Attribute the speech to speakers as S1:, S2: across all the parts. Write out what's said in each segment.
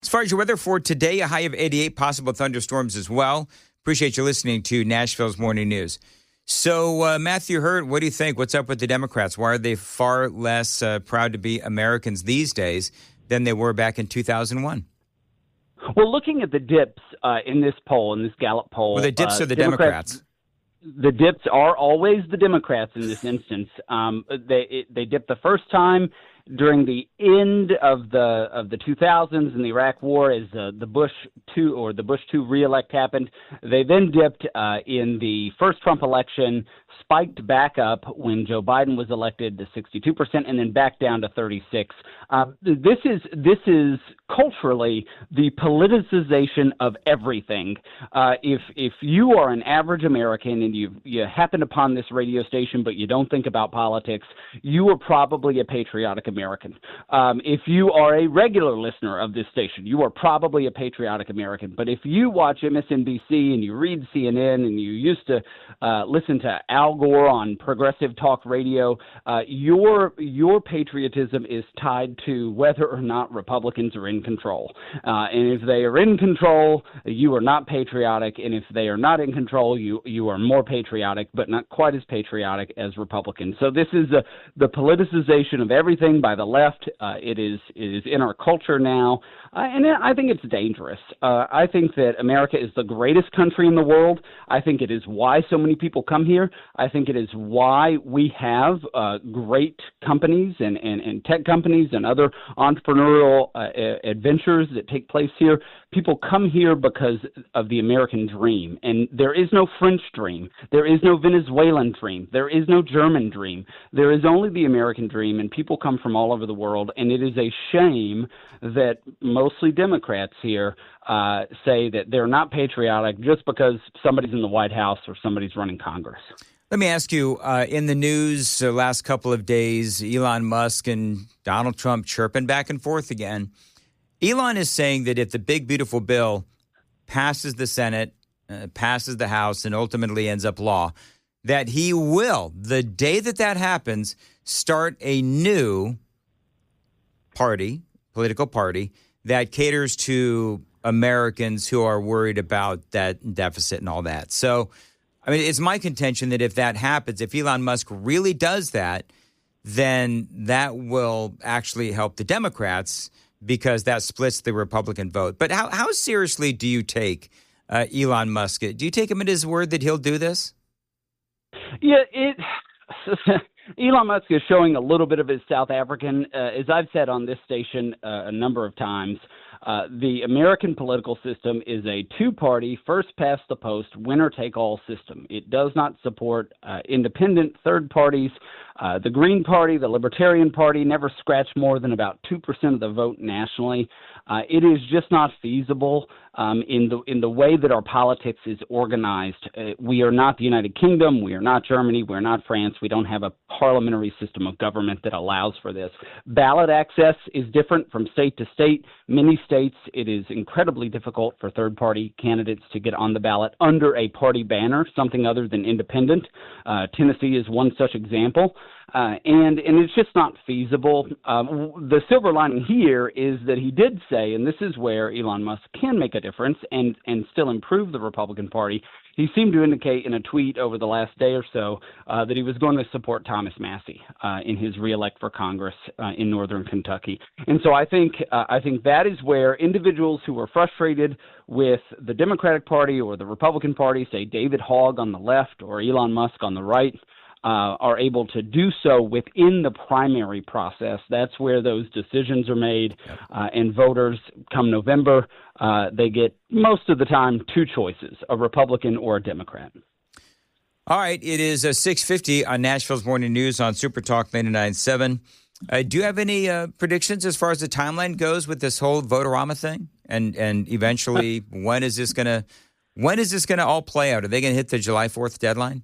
S1: As far as your weather for today, a high of 88, possible thunderstorms as well. Appreciate you listening to Nashville's Morning News. So, Matthew Hurtt, what do you think? What's up with the Democrats? Why are they far less proud to be Americans these days than they were back in 2001?
S2: Well, looking at the dips in this poll, in this Gallup poll.
S1: Well, the dips are the Democrats.
S2: The dips are always the Democrats in this instance. They dipped the first time during the end of the 2000s in the Iraq War as the Bush 2 reelect happened. They then dipped in the first Trump election, spiked back up when Joe Biden was elected to 62%, and then back down to 36%. This is culturally the politicization of everything. If you are an average American and you happen upon this radio station but you don't think about politics, you are probably a patriotic American. If you are a regular listener of this station, you are probably a patriotic American. But if you watch MSNBC and you read CNN and you used to listen to Al Gore on progressive talk radio, your patriotism is tied to whether or not Republicans are in control. And if they are in control, you are not patriotic. And if they are not in control, you are more patriotic, but not quite as patriotic as Republicans. So this is the politicization of everything by the left. It is in our culture now, and I think it's dangerous. I think that America is the greatest country in the world. I think it is why so many people come here. I think it is why we have great companies and tech companies and other entrepreneurial adventures that take place here. People come here because of the American dream, and there is no French dream. There is no Venezuelan dream. There is no German dream. There is only the American dream, and people come from all over the world, and it is a shame that mostly Democrats here say that they're not patriotic just because somebody's in the White House or somebody's running Congress.
S1: Let me ask you, in the news the last couple of days, Elon Musk and Donald Trump chirping back and forth again. Elon is saying that if the big, beautiful bill passes the Senate, passes the House, and ultimately ends up law, that he will, the day that happens, start a new party, political party, that caters to Americans who are worried about that deficit and all that. So, I mean, it's my contention that if that happens, if Elon Musk really does that, then that will actually help the Democrats because that splits the Republican vote. But how seriously do you take Elon Musk? Do you take him at his word that he'll do this?
S2: Yeah, Elon Musk is showing a little bit of his South African. As I've said on this station a number of times, the American political system is a two-party, first-past-the-post, winner-take-all system. It does not support independent third parties. The Green Party, the Libertarian Party, never scratch more than about 2% of the vote nationally. It is just not feasible in the way that our politics is organized. We are not the United Kingdom. We are not Germany. We're not France. We don't have a parliamentary system of government that allows for this. Ballot access is different from state to state. Many states, it is incredibly difficult for third-party candidates to get on the ballot under a party banner, something other than independent. Tennessee is one such example. And it's just not feasible. The silver lining here is that he did say, and this is where Elon Musk can make a difference and still improve the Republican Party. He seemed to indicate in a tweet over the last day or so that he was going to support Thomas Massie in his reelect for Congress in northern Kentucky. And so I think that is where individuals who are frustrated with the Democratic Party or the Republican Party, say David Hogg on the left or Elon Musk on the right, are able to do so within the primary process. That's where those decisions are made, and voters, come November, they get most of the time two choices, a Republican or a Democrat.
S1: All right, it is 6:50 on Nashville's Morning News on Super Talk 99.7. Do you have any predictions as far as the timeline goes with this whole Vote-A-Rama thing? And eventually, when is this gonna all play out? Are they going to hit the July 4th deadline?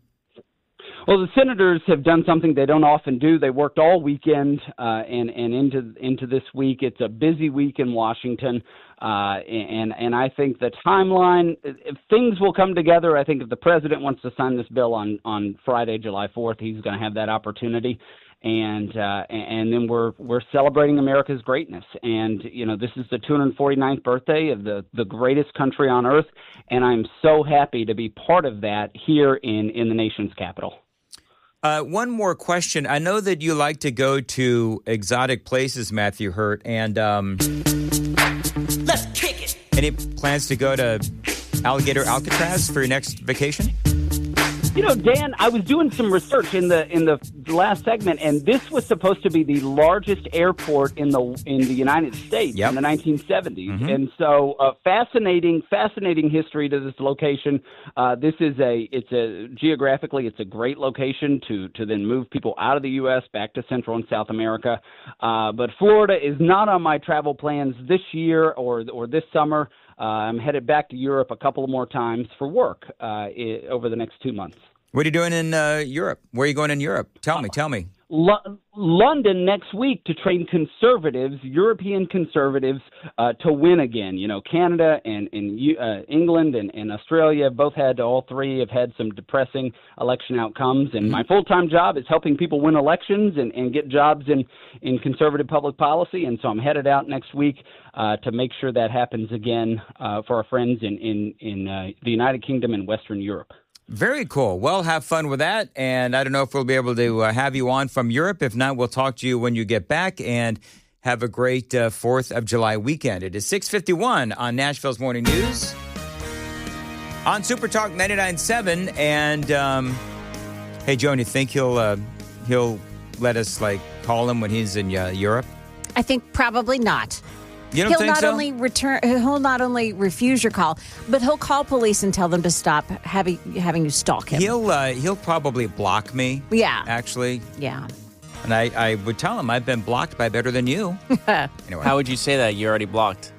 S2: Well, the senators have done something they don't often do. They worked all weekend and into this week. It's a busy week in Washington, and I think the timeline, if things will come together. I think if the president wants to sign this bill on Friday, July 4th, he's going to have that opportunity. and then we're celebrating America's greatness. And this is the 249th birthday of the greatest country on earth, and I'm so happy to be part of that here in the nation's capital.
S1: One more question. I know that you like to go to exotic places, Matthew Hurtt, and
S3: let's kick it.
S1: Any plans to go to Alligator Alcatraz for your next vacation?
S2: Dan, I was doing some research in the last segment, and this was supposed to be the largest airport in the United States in the 1970s. Mm-hmm. And so, fascinating history to this location. This is geographically, it's a great location to then move people out of the U.S. back to Central and South America. But Florida is not on my travel plans this year or this summer. I'm headed back to Europe a couple more times for work over the next 2 months.
S1: What are you doing in Europe? Where are you going in Europe? Tell me.
S2: London next week to train European conservatives, to win again. Canada and England and Australia all three have had some depressing election outcomes. And my full-time job is helping people win elections and get jobs in conservative public policy. And so I'm headed out next week to make sure that happens again for our friends in the United Kingdom and Western Europe.
S1: Very cool. Well, have fun with that. And I don't know if we'll be able to have you on from Europe. If not, we'll talk to you when you get back, and have a great 4th of July weekend. It is 6:51 on Nashville's Morning News on Super Talk 99.7. And hey, Joan, you think he'll let us call him when he's in Europe?
S4: I think probably not.
S1: You don't think so?
S4: He'll not only refuse your call, but he'll call police and tell them to stop having you stalk him.
S1: He'll probably block me.
S4: Yeah.
S1: Actually.
S4: Yeah.
S1: And I would tell him I've been blocked by Better Than You.
S5: Anyway. How would you say that? You're already blocked.